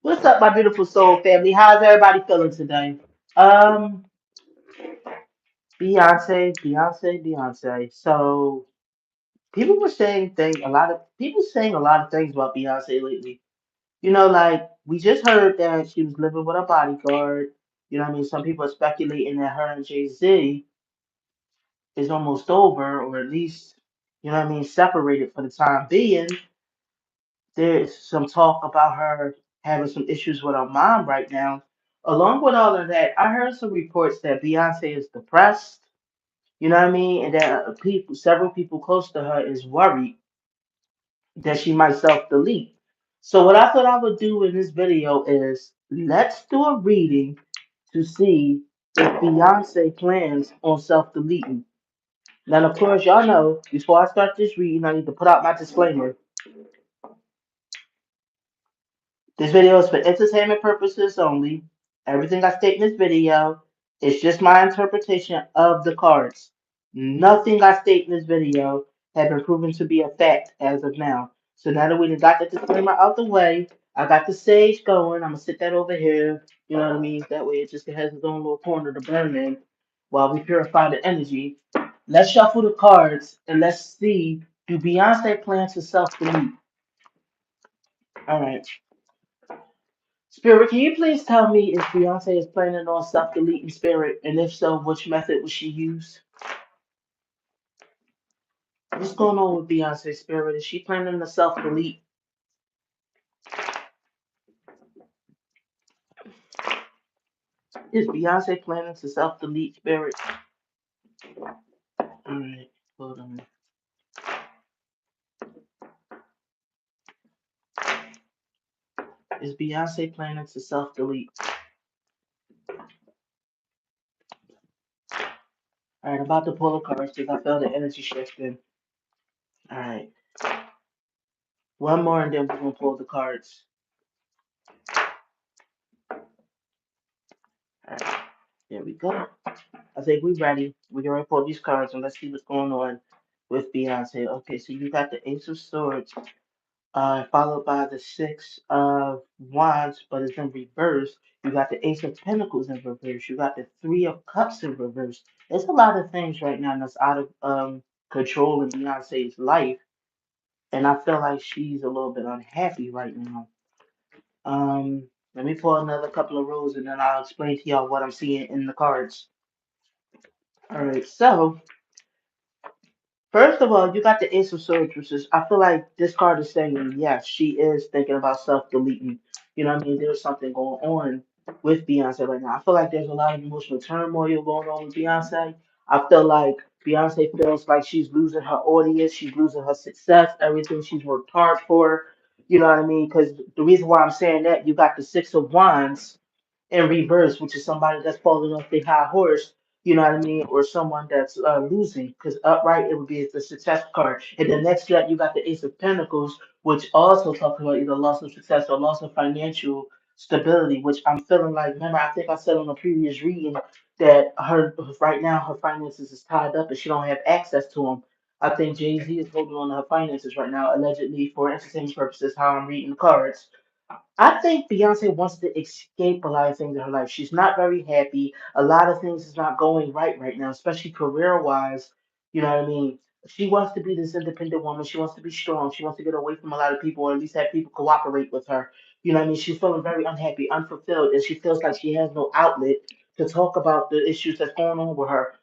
What's up, my beautiful soul family? How's everybody feeling today? Um, Beyonce. So people were saying things. A lot of people saying a lot of things about Beyonce lately. Like we just heard that she was living with a bodyguard. Some people are speculating that her and Jay Z is almost over, or at least separated for the time being. There's some talk about her having some issues with her mom right now. Along with all of that, I heard some reports that Beyonce is depressed, and that several people close to her is worried that she might self-delete. So what I thought I would do in this video is let's do a reading to see if Beyonce plans on self-deleting. Now, of course, y'all know before I start this reading, I need to put out my disclaimer. This video is for entertainment purposes only. Everything I state in this video is just my interpretation of the cards. Nothing I state in this video has been proven to be a fact as of now. So now that we done got the disclaimer out the way, I got the sage going. I'm gonna sit that over here. You know what I mean? That way it just has its own little corner to burn in while we purify the energy. Let's shuffle the cards and let's see, do Beyonce plan to self-delete? All right. Spirit, can you please tell me if Beyonce is planning on self-deleting Spirit, and if so, which method will she use? What's going on with Beyonce Spirit? Is she planning to self-delete? Is Beyonce planning to self-delete Spirit? Alright, hold on. Is Beyonce planning to self-delete? Alright, I'm about to pull the cards because I feel the energy shifting. Alright, one more and then we're gonna pull the cards. Alright, there we go. I think we're ready. We can pull these cards and let's see what's going on with Beyonce. Okay, so you got the Ace of Swords, followed by the Six of Wands, but it's in reverse. You got the Ace of Pentacles in reverse. You got the Three of Cups in reverse. There's a lot of things right now that's out of control in Beyonce's life, and I feel like she's a little bit unhappy right now. Let me pull another couple of rules, and then I'll explain to y'all what I'm seeing in the cards. All right, so first of all, you got the Ace of Swords, which is, I feel like this card is saying, yes, she is thinking about self-deleting. You know what I mean? There's something going on with Beyonce right now. I feel like there's a lot of emotional turmoil going on with Beyonce. I feel like Beyonce feels like she's losing her audience, she's losing her success, everything she's worked hard for. You know what I mean? Because the reason why I'm saying that, you got the Six of Wands in reverse, which is somebody that's falling off their high horse, you know what I mean, or someone that's losing. Because upright, it would be the success card. And the next step, you got the Ace of Pentacles, which also talks about either loss of success or loss of financial stability, which I'm feeling like, remember, I think I said on a previous reading that her right now her finances is tied up and she don't have access to them. I think Jay-Z is holding on to her finances right now, allegedly for entertainment purposes, how I'm reading the cards. I think Beyonce wants to escape a lot of things in her life. She's not very happy. A lot of things is not going right now, especially career wise. You know what I mean? She wants to be this independent woman. She wants to be strong. She wants to get away from a lot of people, or at least have people cooperate with her. You know what I mean? She's feeling very unhappy, unfulfilled, and she feels like she has no outlet to talk about the issues that's going on with her.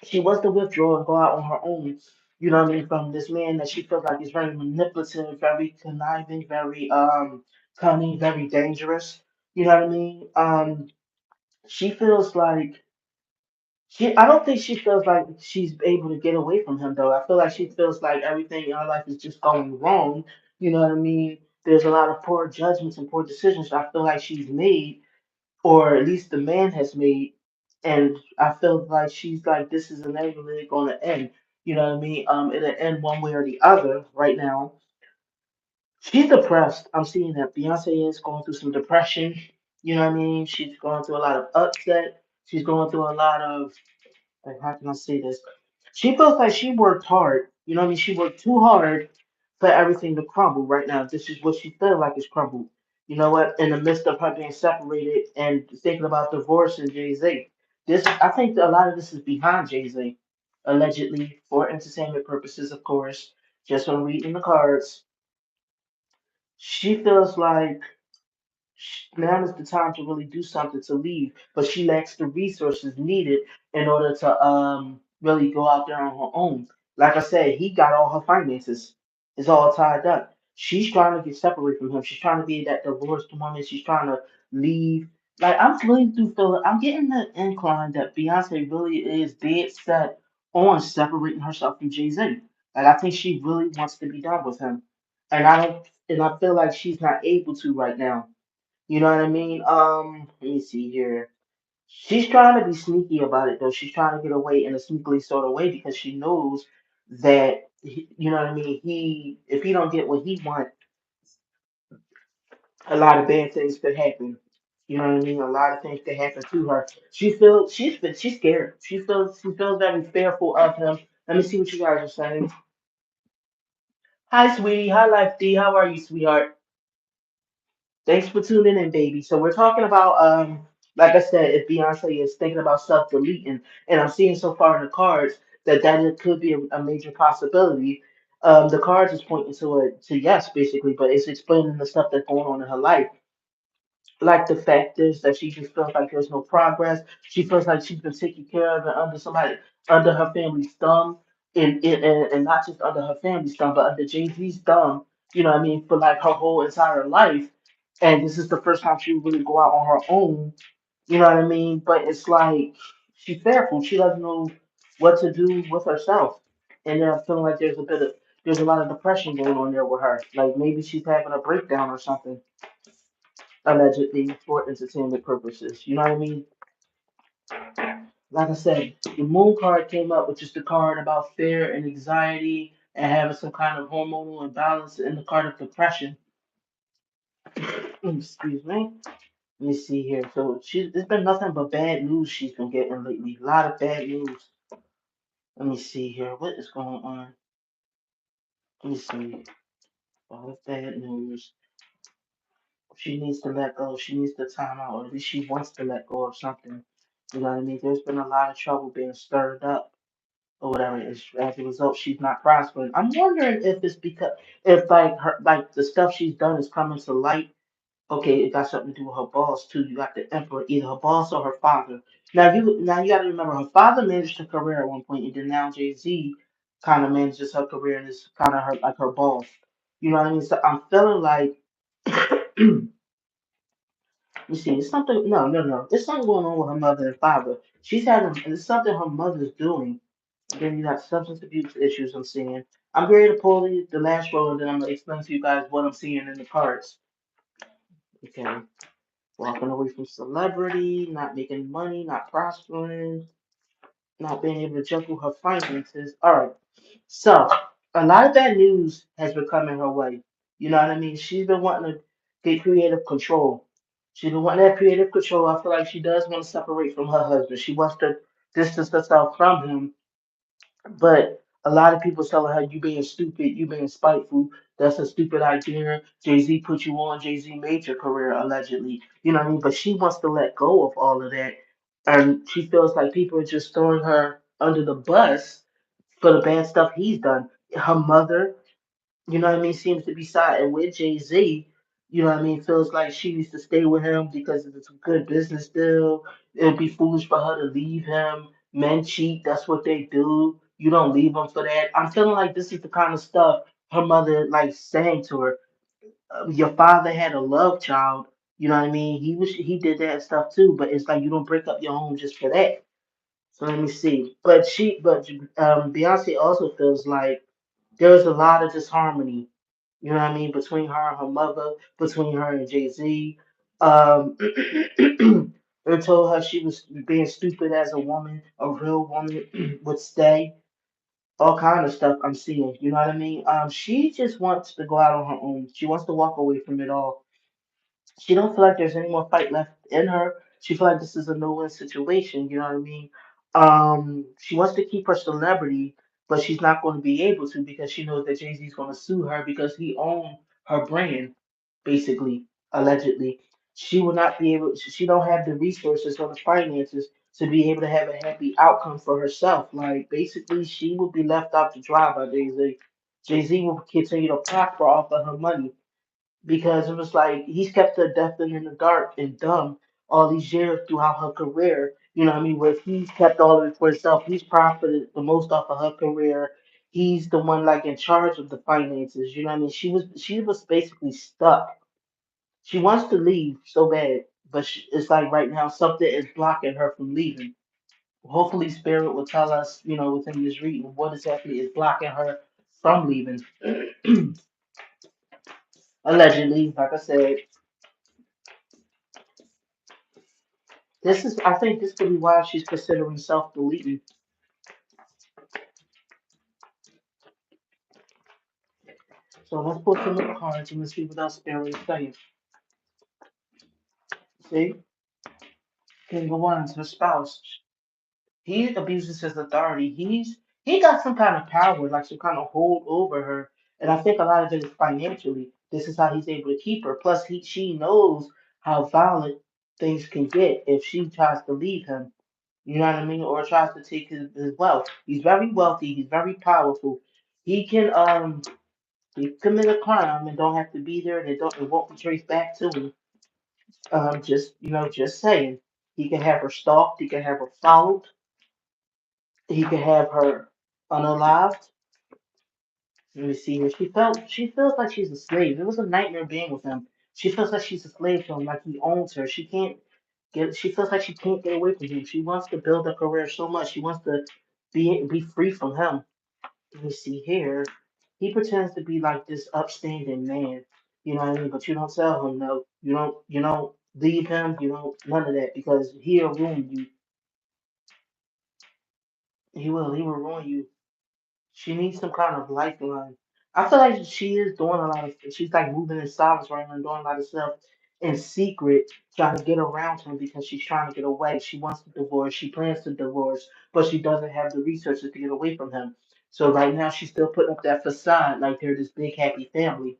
She wants to withdraw and go out on her own, you know what I mean, from this man that she feels like is very manipulative, very conniving, very cunning, very dangerous. You know what I mean? She feels like I don't think she feels like she's able to get away from him though. I feel like she feels like everything in her life is just going wrong. You know what I mean? There's a lot of poor judgments and poor decisions I feel like she's made, or at least the man has made, and I feel like she's like, this is inevitably going to end. You know what I mean? It'll end one way or the other. Right now, she's depressed. I'm seeing that Beyonce is going through some depression. You know what I mean? She's going through a lot of upset. She's going through a lot of, like, how can I say this? She feels like she worked hard. You know what I mean? She worked too hard for everything to crumble right now. This is what she feel like is crumbled. You know what? In the midst of her being separated and thinking about divorce and Jay Z, this I think that a lot of this is behind Jay Z, allegedly for entertainment purposes, of course. Just from reading the cards, she feels like now is the time to really do something to leave, but she lacks the resources needed in order to really go out there on her own. Like I said, he got all her finances. It's all tied up. She's trying to get separated from him. She's trying to be that divorced woman. She's trying to leave. Like I'm really do feel I'm getting the incline that Beyonce really is dead set on separating herself from Jay Z. Like I think she really wants to be done with him. And I feel like she's not able to right now. You know what I mean? Let me see here. She's trying to be sneaky about it though. She's trying to get away in a sneakily sort of way because she knows that you know what I mean. If he don't get what he wants, a lot of bad things could happen. You know what I mean? A lot of things could happen to her. She's scared. She feels very fearful of him. Let me see what you guys are saying. Hi, sweetie. Hi, Life D. How are you, sweetheart? Thanks for tuning in, baby. So we're talking about like I said, if Beyonce is thinking about self-deleting, and I'm seeing so far in the cards that it could be a major possibility. The cards is pointing to yes, basically, but it's explaining the stuff that's going on in her life. Like the fact is that she just feels like there's no progress. She feels like she's been taken care of and under her family's thumb, and not just under her family's thumb, but under Jay Z's thumb. You know what I mean? For like her whole entire life, and this is the first time she would really go out on her own. You know what I mean? But it's like she's fearful. She doesn't know what to do with herself, and then I'm feeling like there's a lot of depression going on there with her. Like maybe she's having a breakdown or something allegedly for entertainment purposes. You know what I mean? Like I said, the moon card came up, which is the card about fear and anxiety and having some kind of hormonal imbalance, and the card of depression. Excuse me. Let me see here. So it's been nothing but bad news she's been getting lately. A lot of bad news. Let me see here. What is going on? Let me see. A lot of bad news. She needs to let go. She needs to time out, or at least she wants to let go of something. You know what I mean? There's been a lot of trouble being stirred up or whatever. As a result, she's not prospering. I'm wondering if it's because if like the stuff she's done is coming to light. Okay, it got something to do with her boss too. You got the emperor, either her boss or her father. Now you got to remember her father managed her career at one point, and then now Jay Z kind of manages her career and is kind of her boss. You know what I mean? So I'm feeling like. You see, it's something. No, no, no. There's something going on with her mother and father. She's having. It's something her mother's doing. And then you got substance abuse issues. I'm seeing. I'm ready to pull the last roll, and then I'm gonna explain to you guys what I'm seeing in the cards. Okay, walking away from celebrity, not making money, not prospering, not being able to juggle her finances. All right. So a lot of that news has been coming her way. You know what I mean? She's been wanting to get creative control. She's been wanting that creative control. I feel like she does want to separate from her husband. She wants to distance herself from him. But a lot of people telling her you being stupid, you being spiteful. That's a stupid idea. Jay Z put you on. Jay Z made your career allegedly. You know what I mean? But she wants to let go of all of that, and she feels like people are just throwing her under the bus for the bad stuff he's done. Her mother, you know what I mean, seems to be siding with Jay Z. You know what I mean? Feels like she needs to stay with him because it's a good business deal. It'd be foolish for her to leave him. Men cheat. That's what they do. You don't leave them for that. I'm feeling like this is the kind of stuff her mother like saying to her. Your father had a love child. You know what I mean? He did that stuff too. But it's like you don't break up your home just for that. So let me see. Beyonce also feels like there's a lot of disharmony, you know what I mean, between her and her mother, between her and Jay Z. Um, they told her she was being stupid as a woman, a real woman would stay. All kind of stuff I'm seeing, you know what I mean? She just wants to go out on her own. She wants to walk away from it all. She don't feel like there's any more fight left in her. She feel like this is a no-win situation. You know what I mean? She wants to keep her celebrity, but she's not going to be able to because she knows that Jay Z is going to sue her because he owned her brand, basically, allegedly. She will not be able. She don't have the resources or the finances to be able to have a happy outcome for herself. Like basically, she will be left out to dry by Jay Z. Jay Z will continue to prosper off of her money because it was like he's kept her deaf and in the dark and dumb all these years throughout her career. You know what I mean? Where he's kept all of it for himself. He's profited the most off of her career. He's the one like in charge of the finances. You know what I mean? She was basically stuck. She wants to leave so bad, but it's like right now something is blocking her from leaving. Hopefully, Spirit will tell us, within this reading, what exactly is blocking her from leaving. Allegedly, like I said, I think this could be why she's considering self-deleting. So let's put some of the cards and let's see what else Spirit is saying. See, King of Wands, her spouse. He abuses his authority. He got some kind of power, like some kind of hold over her. And I think a lot of it is financially. This is how he's able to keep her. Plus, she knows how violent things can get if she tries to leave him. You know what I mean? Or tries to take his wealth. He's very wealthy. He's very powerful. He can he commit a crime and don't have to be there. And it won't be traced back to him. Just saying. He can have her stalked. He can have her followed. He could have her unalived. Let me see here. She feels like she's a slave. It was a nightmare being with him. She feels like she's a slave to him, like he owns her. She feels like she can't get away from him. She wants to build a career so much. She wants to be free from him. Let me see here. He pretends to be like this upstanding man. You know what I mean? But you don't tell him no. You don't leave him, you don't none of that because he'll ruin you. He will ruin you. She needs some kind of lifeline. I feel like she is doing a lot of. She's like moving in silence right now and doing a lot of stuff in secret, trying to get around him because she's trying to get away. She wants to divorce. She plans to divorce, but she doesn't have the resources to get away from him. So right now she's still putting up that facade like they're this big happy family.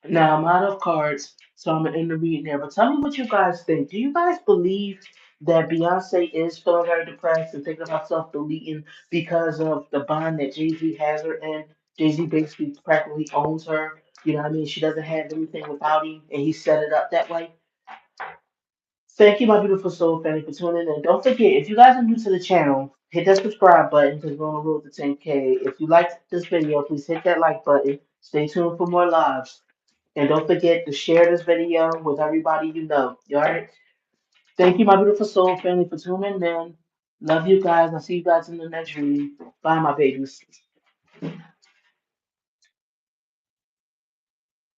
Now I'm out of cards, so I'm gonna end the reading there. But tell me what you guys think. Do you guys believe that Beyonce is feeling very depressed and thinking about self-deleting because of the bond that Jay Z has her in? Jay Z basically practically owns her. You know what I mean? She doesn't have anything without him, and he set it up that way. Thank you, my beautiful soul family, for tuning in. Don't forget, if you guys are new to the channel, hit that subscribe button because we're on the road to 10K. If you liked this video, please hit that like button. Stay tuned for more lives. And don't forget to share this video with everybody you know. You alright? Thank you, my beautiful soul family, for tuning in. Love you guys. I'll see you guys in the next reading. Bye, my babies.